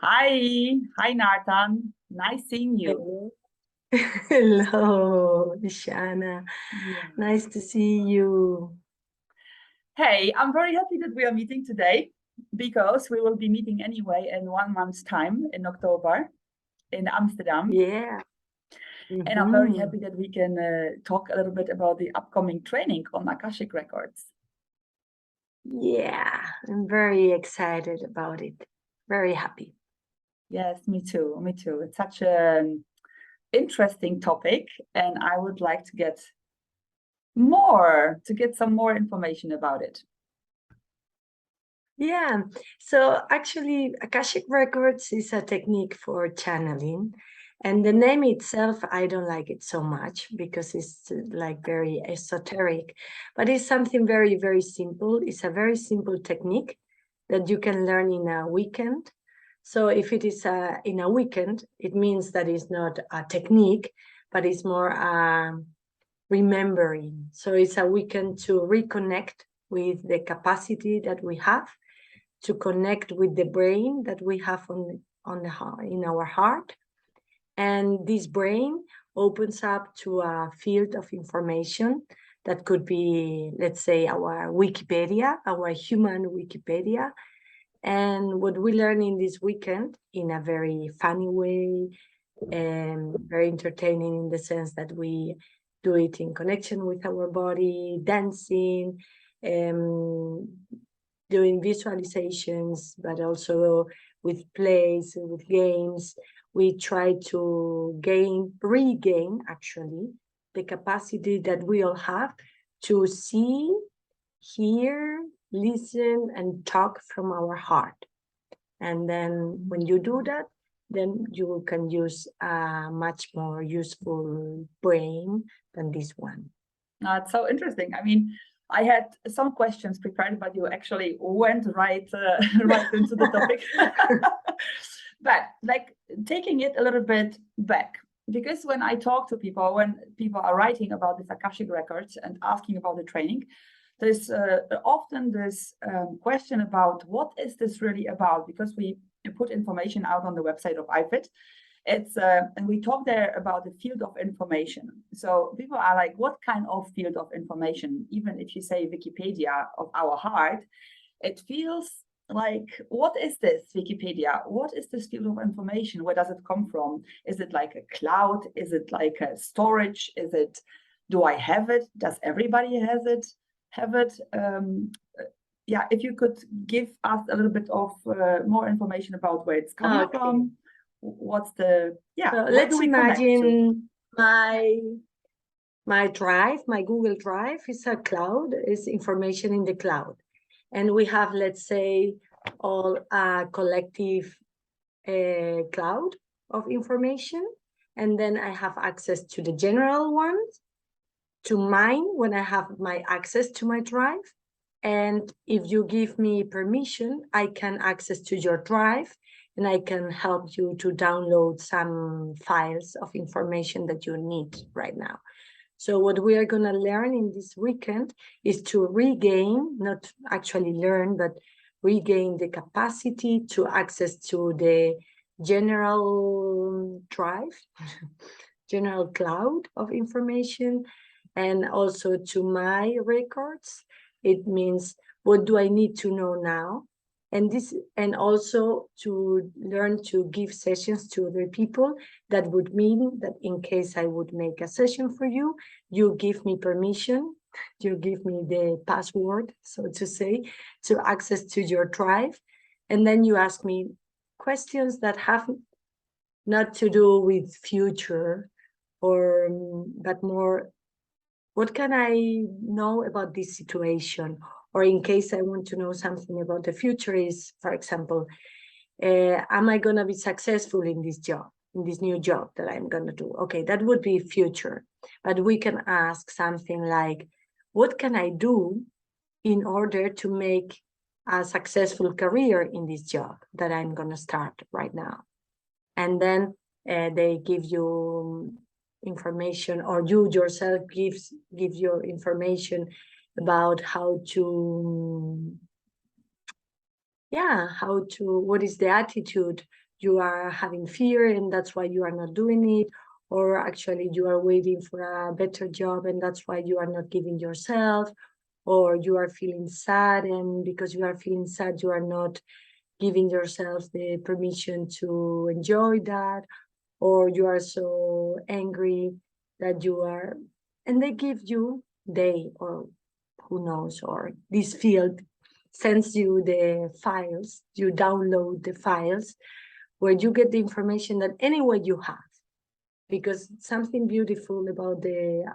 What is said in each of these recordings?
Hi, Nartan. Nice seeing you. Hello. Hello, Ishana. Yeah. Nice to see you. Hey, I'm very happy that we are meeting today because we will be meeting anyway in 1 month's time in October in Amsterdam. Yeah. And I'm very hmm happy that we can talk a little bit about the upcoming training on Akashic Records. Yeah, I'm very excited about it. Very happy. Yes, me too. Me too. It's such an interesting topic, and I would like to get some more information about it. Yeah. So actually, Akashic Records is a technique for channeling. And the name itself, I don't like it so much because it's like very esoteric, but it's something very, very simple. It's a very simple technique that you can learn in a weekend. So if it is in a weekend, it means that it's not a technique, but it's more remembering. So it's a weekend to reconnect with the capacity that we have to connect with the brain that we have on the in our heart, and this brain opens up to a field of information that could be, let's say, our Wikipedia, our human Wikipedia. And what we learn in this weekend in a very funny way and very entertaining in the sense that we do it in connection with our body, dancing, um, doing visualizations, but also with plays, with games. We try to regain actually the capacity that we all have to see, hear, listen, and talk from our heart. And then when you do that, then you can use a much more useful brain than this one. It's so interesting. I mean, I had some questions prepared, but you actually went right right into the topic. But like taking it a little bit back, because when I talk to people, when people are writing about this Akashic records and asking about the training, there's often this question about what is this really about? Because we put information out on the website of IFIT, and we talk there about the field of information. So people are like, what kind of field of information? Even if you say Wikipedia of our heart, it feels like, what is this Wikipedia? What is this field of information? Where does it come from? Is it like a cloud? Is it like a storage? Is it, do I have it? Does everybody have it? Yeah, if you could give us a little bit of more information about where it's coming Okay. from, what's the, yeah, So where do let's we connect to? imagine my drive, my Google Drive is a cloud, is information in the cloud. And we have, let's say, all a collective cloud of information. And then I have access to the general ones, to mine when I have my access to my drive. And if you give me permission, I can access to your drive and I can help you to download some files of information that you need right now. So what we are going to learn in this weekend is to regain, not actually learn, but regain the capacity to access to the general drive, general cloud of information, and also to my records. It means, what do I need to know now? And also to learn to give sessions to other people. That would mean that in case I would make a session for you, you give me permission, you give me the password, so to say, to access to your drive. And then you ask me questions that have not to do with future, or but more, what can I know about this situation? Or in case I want to know something about the future, is, for example, am I going to be successful in this job, in this new job that I'm going to do? Okay, that would be future. But we can ask something like, what can I do in order to make a successful career in this job that I'm going to start right now? And then they give you information, or you yourself give your information about how to, yeah, how to, what is the attitude you are having fear and that's why you are not doing it, or actually you are waiting for a better job and that's why you are not giving yourself, or you are feeling sad and because you are feeling sad you are not giving yourself the permission to enjoy that, or you are so angry that you are, and they give you, they, or who knows, or this field sends you the files, you download the files where you get the information that anyway you have. Because something beautiful about the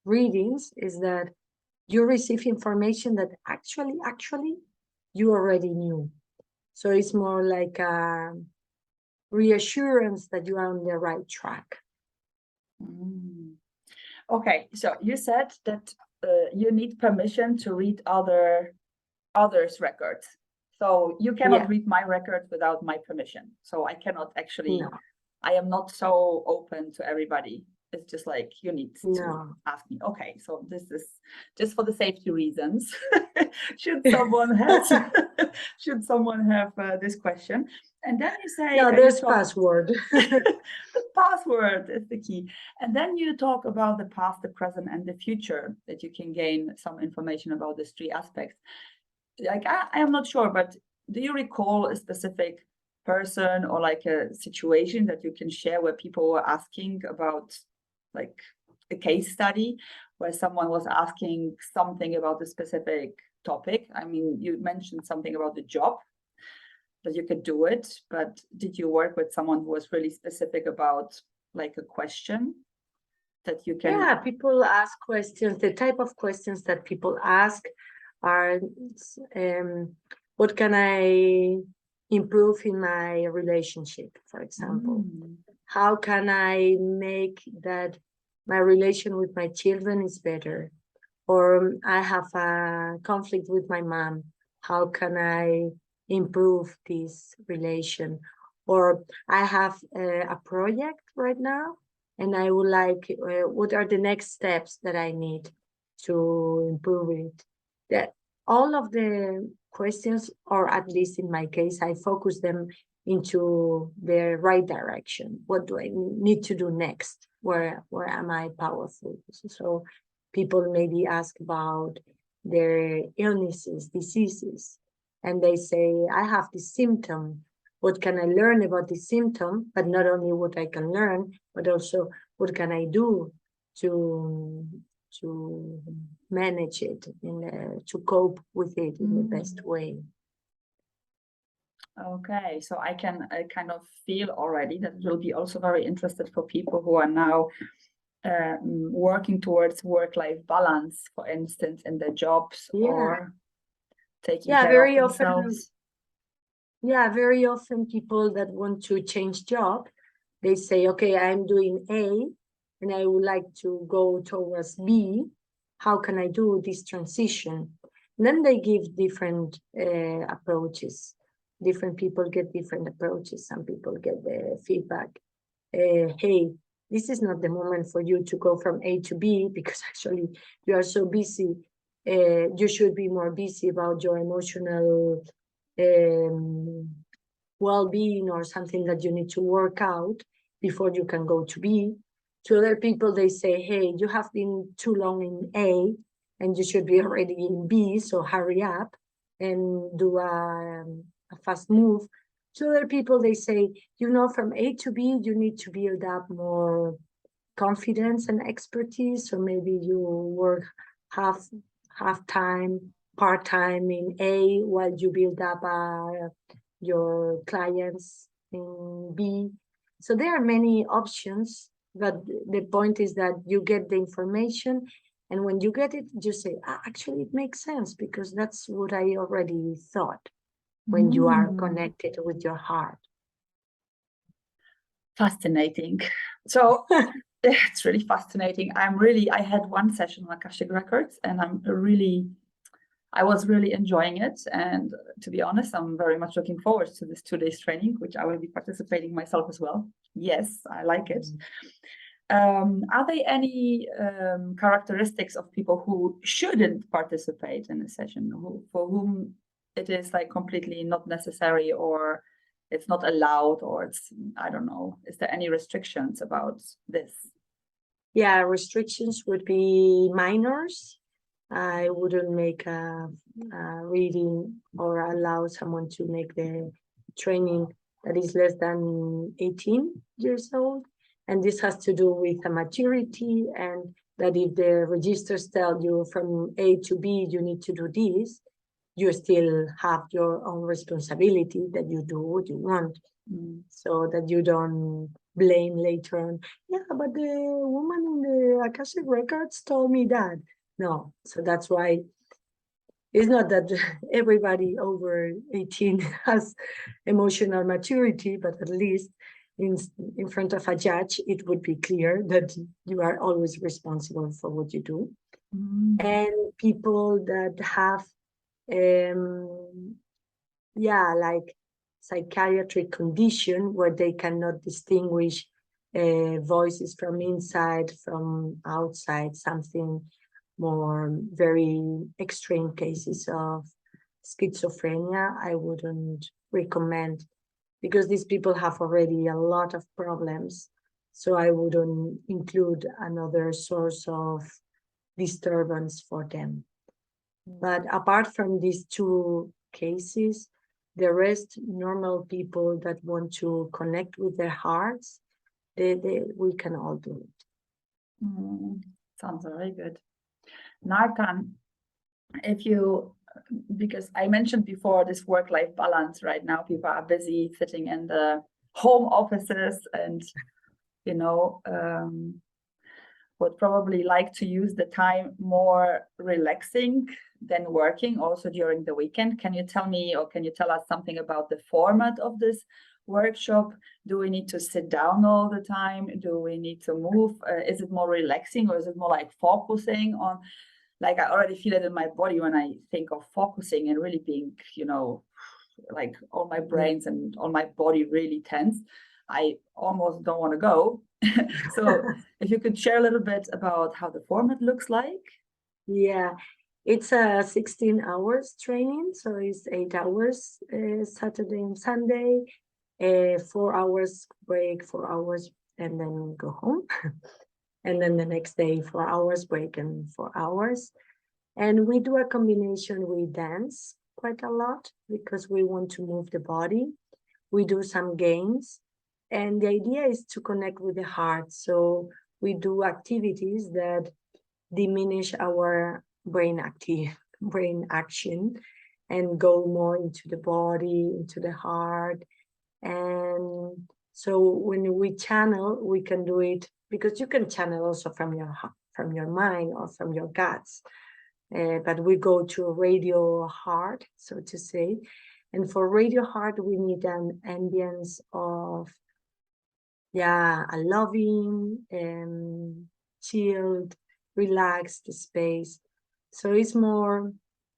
readings is that you receive information that actually you already knew. So it's more like a reassurance that you are on the right track. Okay, so you said that you need permission to read others' records. So you cannot read my records without my permission. So I cannot actually, No. I am not so open to everybody. It's just like you need to ask me. Okay, so this is just for the safety reasons. Should someone have this question? And then you say no, there's password. The password is the key. And then you talk about the past, the present, and the future, that you can gain some information about these three aspects. Like I am not sure, but do you recall a specific person or like a situation that you can share where people were asking about, like a case study where someone was asking something about a specific topic? I mean, you mentioned something about the job, that you could do it, but did you work with someone who was really specific about like a question that you can? Yeah, people ask questions. The type of questions that people ask are, what can I improve in my relationship, for example? How can I make that my relation with my children is better? Or I have a conflict with my mom. How can I improve this relation? Or I have a project right now and I would like, what are the next steps that I need to improve it? That all of the questions, or at least in my case, I focus them into the right direction. What do I need to do next? Where am I powerful? So people maybe ask about their illnesses, diseases, and they say, I have this symptom. What can I learn about this symptom? But not only what I can learn, but also what can I do to manage it, to cope with it in the best way. Okay, so I can kind of feel already that it will be also very interested for people who are now working towards work-life balance, for instance, in their jobs, or taking care of themselves. Very often people that want to change job, they say, okay, I'm doing A and I would like to go towards B. How can I do this transition? And then they give different approaches. Different people get different approaches. Some people get the feedback, hey, this is not the moment for you to go from A to B because actually you are so busy. You should be more busy about your emotional well-being or something that you need to work out before you can go to B. To other people, they say, hey, you have been too long in A and you should be already in B, so hurry up and do a fast move. To other people, they say, you know, from A to B, you need to build up more confidence and expertise. So maybe you work half time, part-time in A while you build up your clients in B. So there are many options, but the point is that you get the information, and when you get it, you say, actually, it makes sense because that's what I already thought when you are connected with your heart. Fascinating. So it's really fascinating. I had one session on Akashic Records and I was really enjoying it. And to be honest, I'm very much looking forward to this 2 days training, which I will be participating myself as well. Yes, I like it. Are there any characteristics of people who shouldn't participate in a session, for whom it is like completely not necessary, or it's not allowed, or it's, I don't know, is there any restrictions about this? Yeah, restrictions would be minors. I wouldn't make a reading or allow someone to make the training that is less than 18 years old. And this has to do with a maturity, and that if the registers tell you from A to B, you need to do this, you still have your own responsibility that you do what you want. So that you don't blame later on, yeah, but the woman in the Akashic records told me that. No, so that's why it's not that everybody over 18 has emotional maturity, but at least in front of a judge, it would be clear that you are always responsible for what you do. And people that have like psychiatric condition where they cannot distinguish voices from inside, from outside, something more very extreme cases of schizophrenia, I wouldn't recommend, because these people have already a lot of problems. So I wouldn't include another source of disturbance for them. But apart from these two cases, the rest, normal people that want to connect with their hearts, we can all do it. Sounds very good. Nartan, because I mentioned before this work-life balance, right now people are busy sitting in the home offices and, would probably like to use the time more relaxing than working also during the weekend. Can you tell me, or can you tell us something about the format of this workshop? Do we need to sit down all the time? Do we need to move? Is it more relaxing, or is it more like focusing on, like I already feel it in my body when I think of focusing and really being, like all my brains and all my body really tense. I almost don't want to go. So if you could share a little bit about how the format looks like. Yeah, it's a 16 hours training, so it's 8 hours Saturday and Sunday, 4 hours break, 4 hours, and then go home. And then the next day, 4 hours break and 4 hours. And we do a combination. We dance quite a lot because we want to move the body. We do some games. And the idea is to connect with the heart. So we do activities that diminish our brain action and go more into the body, into the heart. And so when we channel, we can do it, because you can channel also from your mind or from your guts. But we go to a radio heart, so to say. And for radio heart, we need an ambience of a loving, chilled, relaxed space. So it's more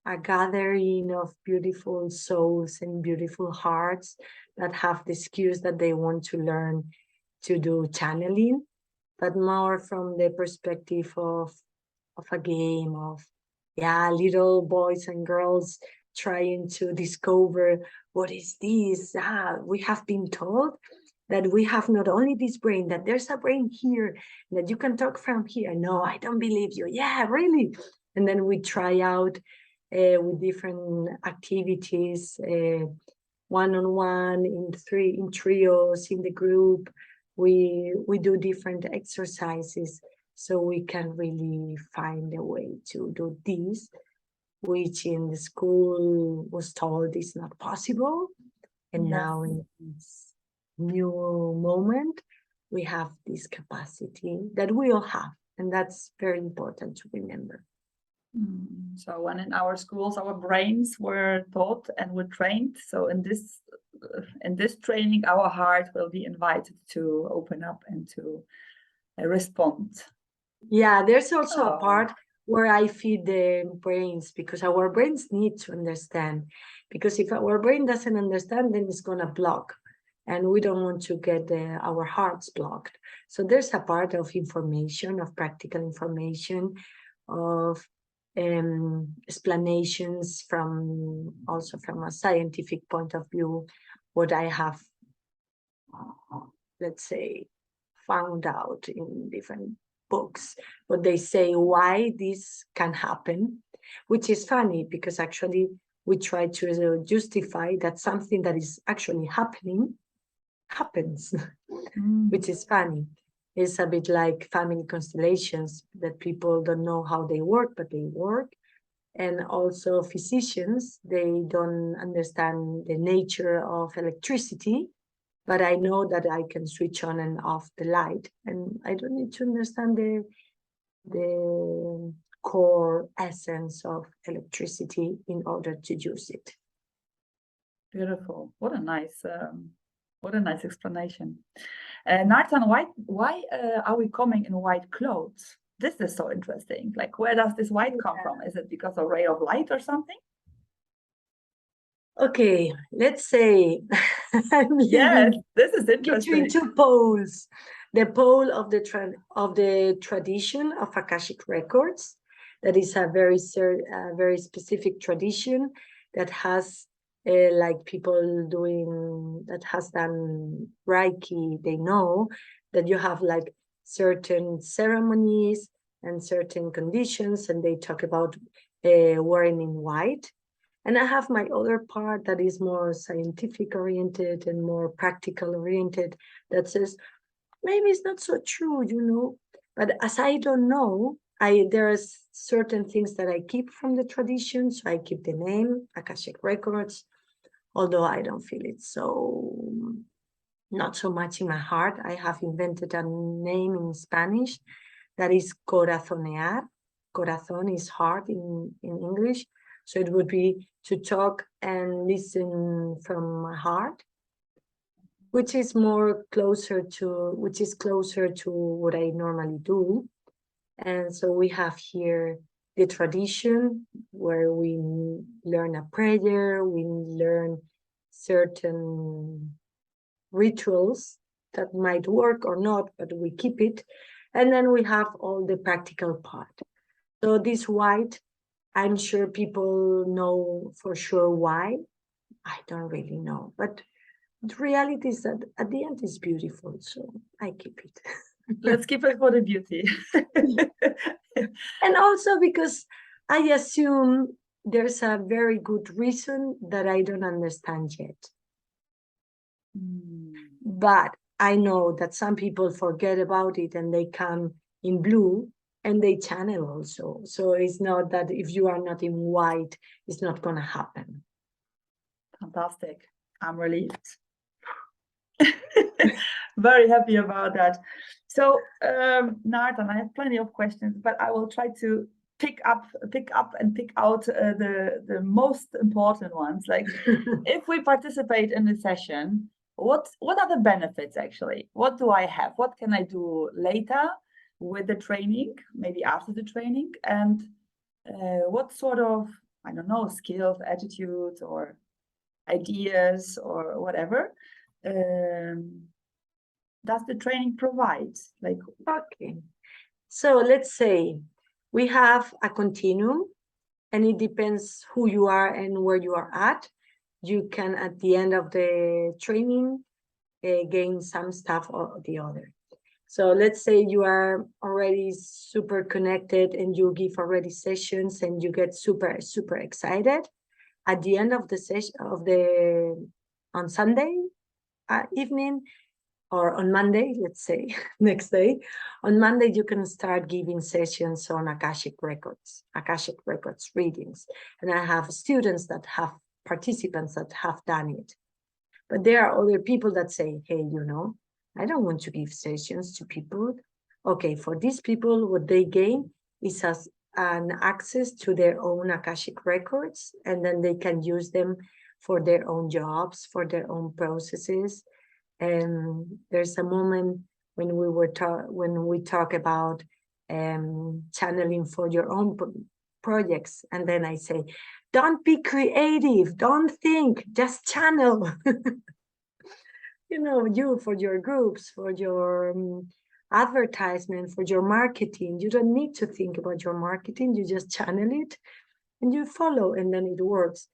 a gathering of beautiful souls and beautiful hearts that have the skills that they want to learn to do channeling, but more from the perspective of a game of little boys and girls trying to discover what is this. We have been told that we have not only this brain, that there's a brain here, that you can talk from here. No, I don't believe you. Yeah, really. And then we try out with different activities, one-on-one, in trios, in the group. We do different exercises so we can really find a way to do this, which in the school was told is not possible. And now in this new moment, we have this capacity that we all have, and that's very important to remember. So when in our schools, our brains were taught and were trained. So in this training, our heart will be invited to open up and to respond. Yeah, there's also a part where I feed the brains, because our brains need to understand. Because if our brain doesn't understand, then it's gonna block. And we don't want to get our hearts blocked. So there's a part of information, of practical information, of explanations from also from a scientific point of view, what I have, let's say, found out in different books, what they say why this can happen, which is funny because actually we try to justify that something that is actually happening happens, which is funny. It's a bit like family constellations that people don't know how they work, but they work. And also physicians, they don't understand the nature of electricity, but I know that I can switch on and off the light, and I don't need to understand the core essence of electricity in order to use it. Beautiful. What a nice explanation. Nartan, why are we coming in white clothes? This is so interesting. Like, where does this white come from? Is it because of a ray of light or something? Okay, let's say I'm Yes, living this is interesting. between two poles. The pole of the tradition of Akashic records, that is a very specific tradition that has like people doing that has done Reiki. They know that you have like certain ceremonies and certain conditions, and they talk about wearing in white. And I have my other part that is more scientific oriented and more practical oriented, that says maybe it's not so true, you know. But as I don't know, there are certain things that I keep from the tradition. So I keep the name Akashic Records, although I don't feel it so not so much in my heart. I have invented a name in Spanish that is corazonear. Corazón is heart in English. So it would be to talk and listen from my heart, which is closer to what I normally do. And so we have here the tradition where we learn a prayer, we learn certain rituals that might work or not, but we keep it. And then we have all the practical part. So this white, I'm sure people know for sure why. I don't really know, but the reality is that at the end it's beautiful, so I keep it. Let's keep it for the beauty. And also because I assume there's a very good reason that I don't understand yet. But I know that some people forget about it and they come in blue and they channel also. So it's not that if you are not in white, it's not going to happen. Fantastic. I'm relieved. Very happy about that. So, Nartan, I have plenty of questions, but I will try to pick up and pick out the most important ones. Like, if we participate in the session, what are the benefits actually? What do I have? What can I do later with the training, maybe after the training? And what sort of, I don't know, skills, attitudes, or ideas, or whatever does the training provide? Like, okay, so let's say we have a continuum, and it depends who you are and where you are at. You can, at the end of the training, gain some stuff or the other. So let's say you are already super connected and you give already sessions and you get super excited. At the end of the session on Sunday evening, or on Monday, let's say next day, on Monday you can start giving sessions on Akashic records readings. And I have students that have participants that have done it. But there are other people that say, hey, you know, I don't want to give sessions to people. Okay, for these people, what they gain is an access to their own Akashic records, and then they can use them for their own jobs, for their own processes. And there's a moment when we talk about channeling for your own projects, and then I say, don't be creative, don't think, just channel. You know, you for your groups, for your advertisement for your marketing. You don't need to think about your marketing. You just channel it and you follow, and then it works.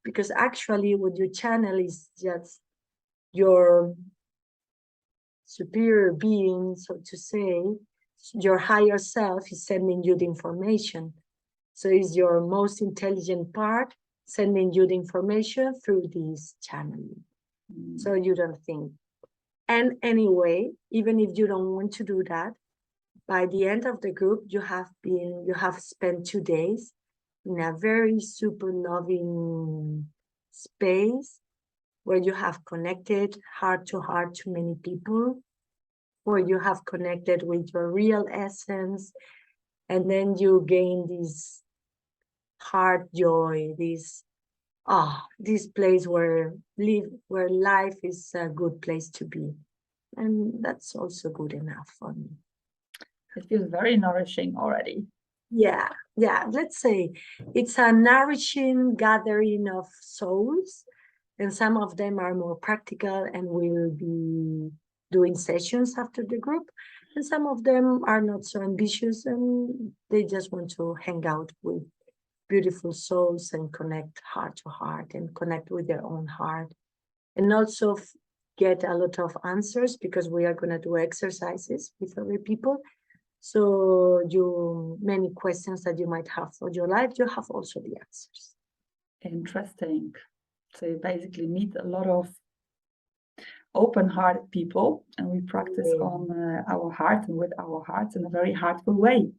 Because actually what you channel is just your superior being, so to say, your higher self is sending you the information. So it's your most intelligent part sending you the information through this channeling. So you don't think. And anyway, even if you don't want to do that, by the end of the group, you have spent 2 days in a very super loving space where you have connected heart to many people, where you have connected with your real essence, and then you gain this heart joy, this place where life is a good place to be. And that's also good enough for me. It feels very nourishing already. Yeah, let's say it's a nourishing gathering of souls, and some of them are more practical and will be doing sessions after the group, and some of them are not so ambitious and they just want to hang out with beautiful souls and connect heart to heart and connect with their own heart, and also get a lot of answers, because we are going to do exercises with other people. So many questions that you might have for your life, you have also the answers. Interesting. So you basically meet a lot of open-hearted people, and we practice on our heart and with our hearts in a very heartful way.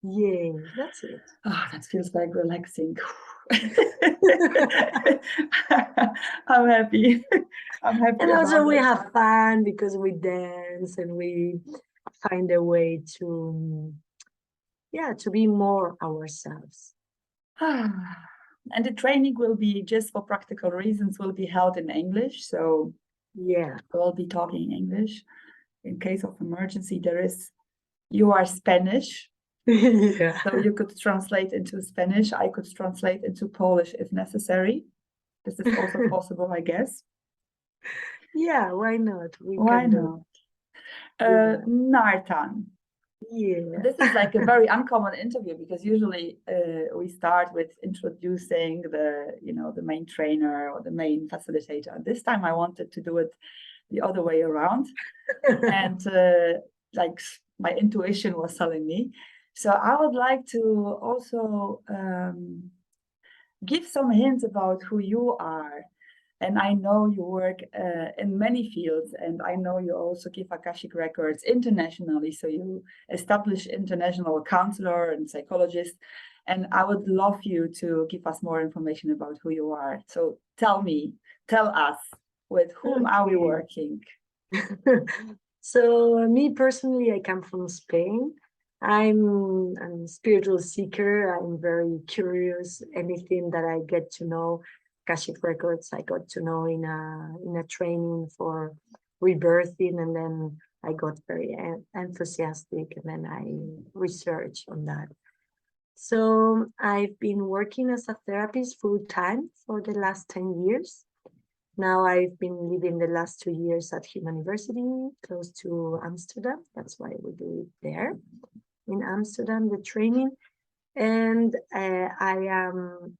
Yeah, that's it. Oh, that feels like relaxing. I'm happy. I'm happy. And also we it. have fun because we dance and we find a way to be more ourselves. And the training will be, just for practical reasons, will be held in English. So yeah, we'll be talking English. In case of emergency, you are Spanish. Yeah. So you could translate into Spanish. I could translate into Polish if necessary. This is also possible, I guess. Yeah, why not? Why not? Nartan. Yeah. This is like a very uncommon interview, because usually we start with introducing the main trainer or the main facilitator. And this time I wanted to do it the other way around. And like my intuition was telling me. So I would like to also give some hints about who you are. And I know you work in many fields, and I know you also give Akashic records internationally. So you establish international counselor and psychologist. And I would love you to give us more information about who you are. So tell us, with whom are we working? So me personally, I come from Spain. I'm a spiritual seeker. I'm very curious. Anything that I get to know, Akashic records, I got to know in a training for rebirthing, and then I got very enthusiastic, and then I researched on that. So I've been working as a therapist full time for the last 10 years. Now I've been living the last 2 years at Human University, close to Amsterdam. That's why we do it there in Amsterdam, the training. And I am,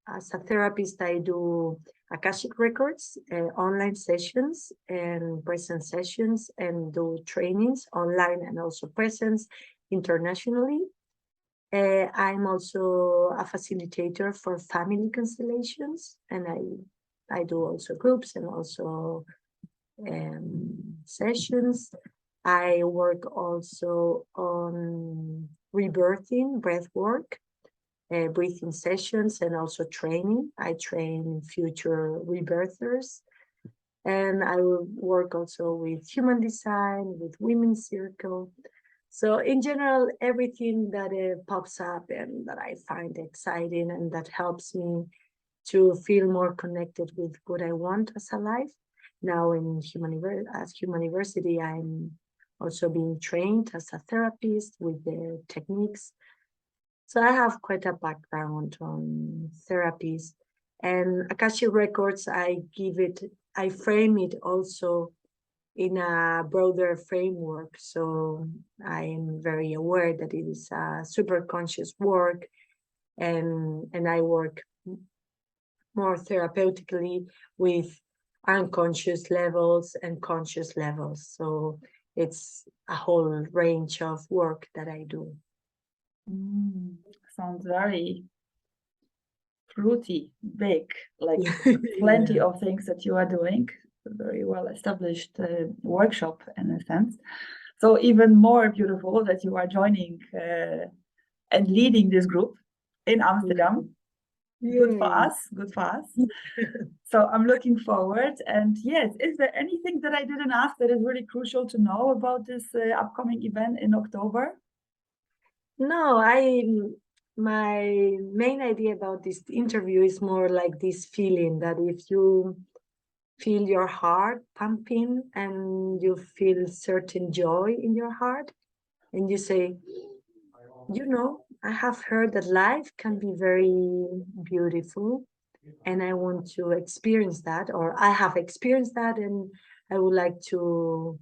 as a therapist, I do Akashic records, online sessions and present sessions, and do trainings online and also presence internationally. I'm also a facilitator for family constellations, and I do also groups and also sessions. I work also on rebirthing, breath work, breathing sessions, and also training. I train future rebirthers. And I will work also with human design, with Women's Circle. So in general, everything that pops up and that I find exciting and that helps me to feel more connected with what I want as a life. Now in Human University, I'm also being trained as a therapist with the techniques. So I have quite a background on therapies, and Akashic records, I frame it also in a broader framework. So I am very aware that it is a super conscious work, and I work more therapeutically with unconscious levels and conscious levels. So it's a whole range of work that I do. Sounds very fruity, big, like plenty Yeah. of things that you are doing. A very well established workshop in a sense. So even more beautiful that you are joining and leading this group in Amsterdam. Good for Yay. us. Good for us. So I'm looking forward. And yes, is there anything that I didn't ask that is really crucial to know about this upcoming event in October? No, my main idea about this interview is more like this feeling that if you feel your heart pumping and you feel certain joy in your heart, and you say, I have heard that life can be very beautiful, and I want to experience that, or I have experienced that, and I would like to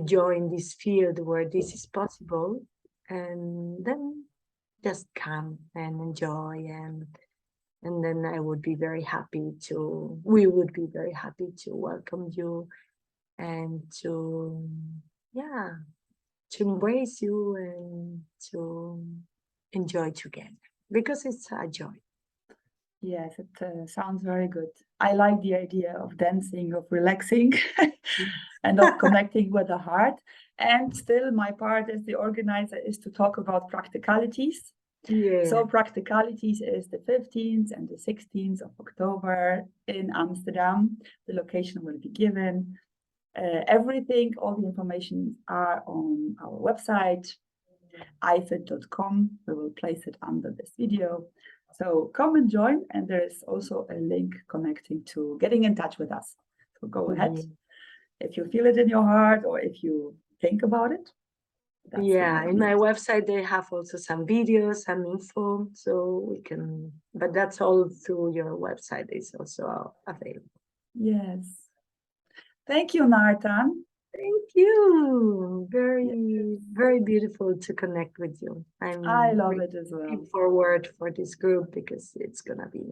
join this field where this is possible, and then just come and enjoy, and then we would be very happy to welcome you and to, yeah, to embrace you and to enjoy together, because it's a joy. Yes, it sounds very good. I like the idea of dancing, of relaxing, and of connecting with the heart. And still, my part as the organizer is to talk about practicalities. Yeah. So practicalities is the 15th and the 16th of October in Amsterdam. The location will be given. Everything, all the information are on our website, ifit.com. We will place it under this video. So come and join, and there is also a link connecting to getting in touch with us. So go ahead. If you feel it in your heart or if you think about it. Yeah, in my website they have also some videos, some info, so we can, but that's all through your website. It's also available. Yes. Thank you, Nartan. Thank you. Very, very beautiful to connect with you. I love it as well. Looking forward for this group because it's gonna be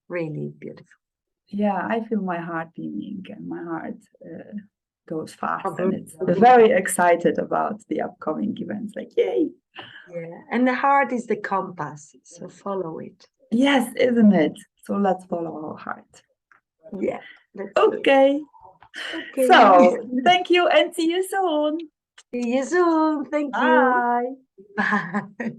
really beautiful. Yeah, I feel my heart beating and my heart goes fast, and it's very excited about the upcoming events. Like, yay! Yeah, and the heart is the compass, so follow it. Yes, isn't it? So let's follow our heart. Yeah. Okay. Okay. So thank you and see you soon. See you soon. Thank Bye. you. Bye.